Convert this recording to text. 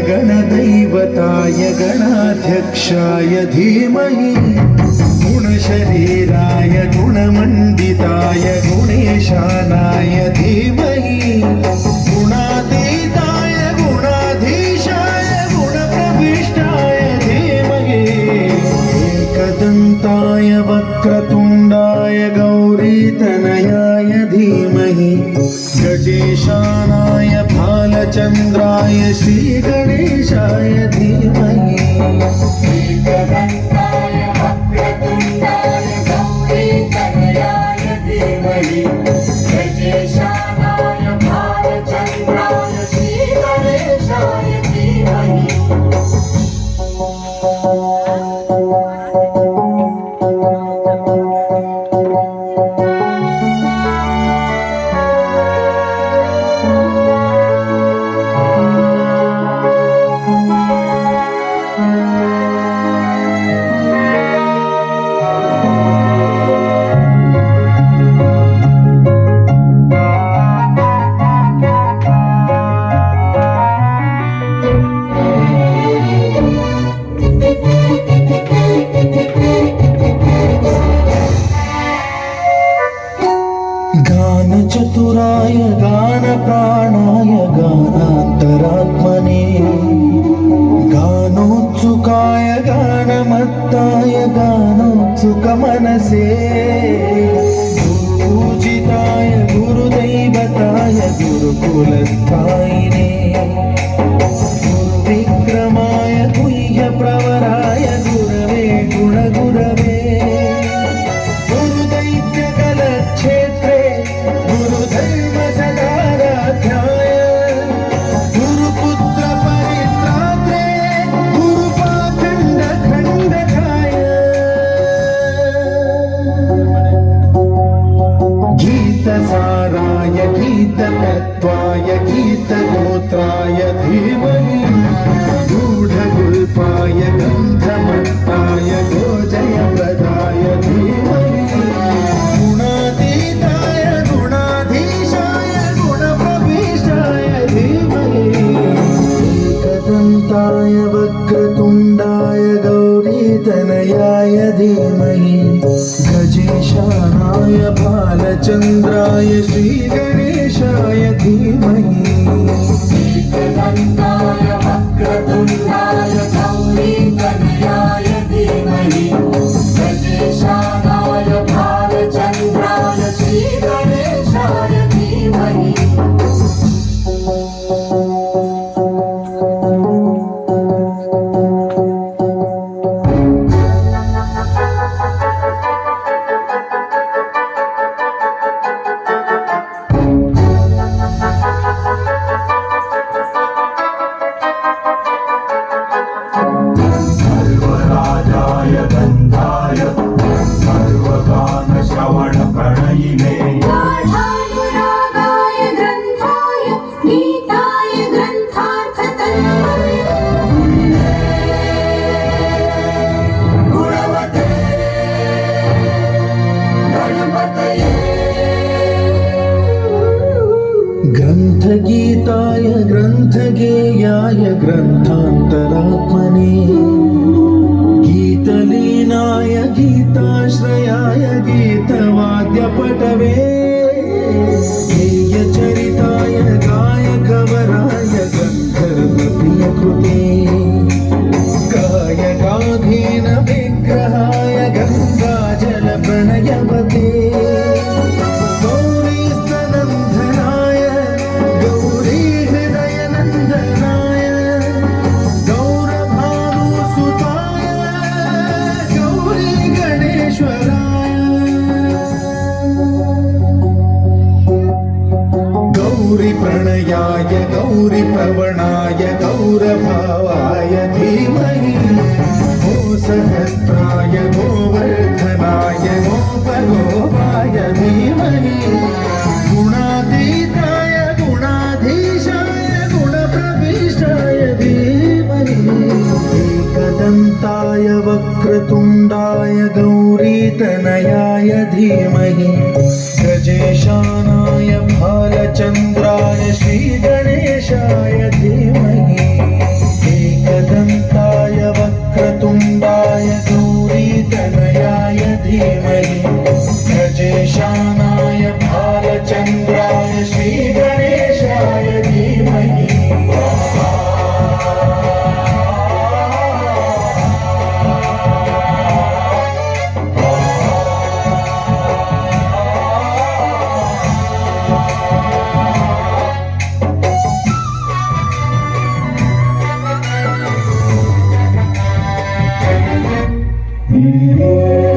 गणदैवताय गणाध्यक्षाय धीमहि गुणशरीराय गुणमण्डिताय गुणेशानाय धीमहि गुणातीताय गुणाधीशाय गुणप्रविष्टाय धीमहि एकदन्ताय वक्रतुण्डाय गौरीतनयाय धीमहि गजेशानाय भालचन्द्राय श्रीगणेशाय धीमहि एकदन्ताय वक्रतुण्डाय गौरीतनयाय धीमहि गजेशानाय भालचन्द्राय श्रीगणेशाय धीमहि गानचतुराय गानप्राणाय गानान्तरात्मने गानोत्सुकाय गानमत्ताय गानोत्सुकमनसे गुरुपूजिताय गुरुदैवताय गुरुकुलस्थायिने गुरुविक्रमाय गुह्यप्रवराय गुरवे गुणगुरवे गुरुदैत्यकलक्षेत्रे गुरुधर्मसदाराध्याय गुरुपुत्रपरित्रात्रे गुरुपाखण्डखण्डकाय गीतसाराय गीततत्त्वाय गीतगोत्राय धीमहि गूढगुल्पाय गन्धमत्ताय गोजयप्रदाय धीमहि गुणातीताय गुणाधीशाय गुणप्रविष्टाय धीमहि एकदन्ताय वक्रतुण्डाय गौरीतनयाय धीमहि गजेशानाय भालचन्द्राय श्रीगणेशाय धीमहि एकदन्ताय वक्रतुण्डाय गौरीतनयाय धीमहि गजेशानाय भालचन्द्राय श्रीगणेशाय धीमहि सर्वराजाय गन्धाय सर्वगानश्रवणप्रणयिने गाढानुरागाय ग्रन्थाय गीताय ग्रन्थार्थतन्मने गुणवते गणपतये ग्रन्थगीताय ग्रन्थगेयाय ग्रन्थान्तरात्मने गीतलीनाय गीताश्रयाय गीतवाद्यपटवे गेयचरिताय गायकवराय गन्धर्वप्रियकृते गायकाधीन विग्रहाय गङ्गाजलप्रणयवते गौरीस्तनन्दनाय गौरीहृदयनन्दनाय गौरभानुसुताय गौरीगणेश्वराय गौरीप्रणयाय गौरीप्रवणाय गौरभावाय धीमहि गोसहस्राय गोवर्धनाय गोपगोपाय धीमहि गुणातीताय गुणाधीशाय गुणप्रविष्टाय धीमहि एकदन्ताय वक्रतुण्डाय गौरीतनयाय धीमहि गजेशानाय भालचन्द्राय श्रीगणेशाय धीमहि धीमहि गजेशानाय भालचन्द्राय श्रीगणेशाय धीमहि Om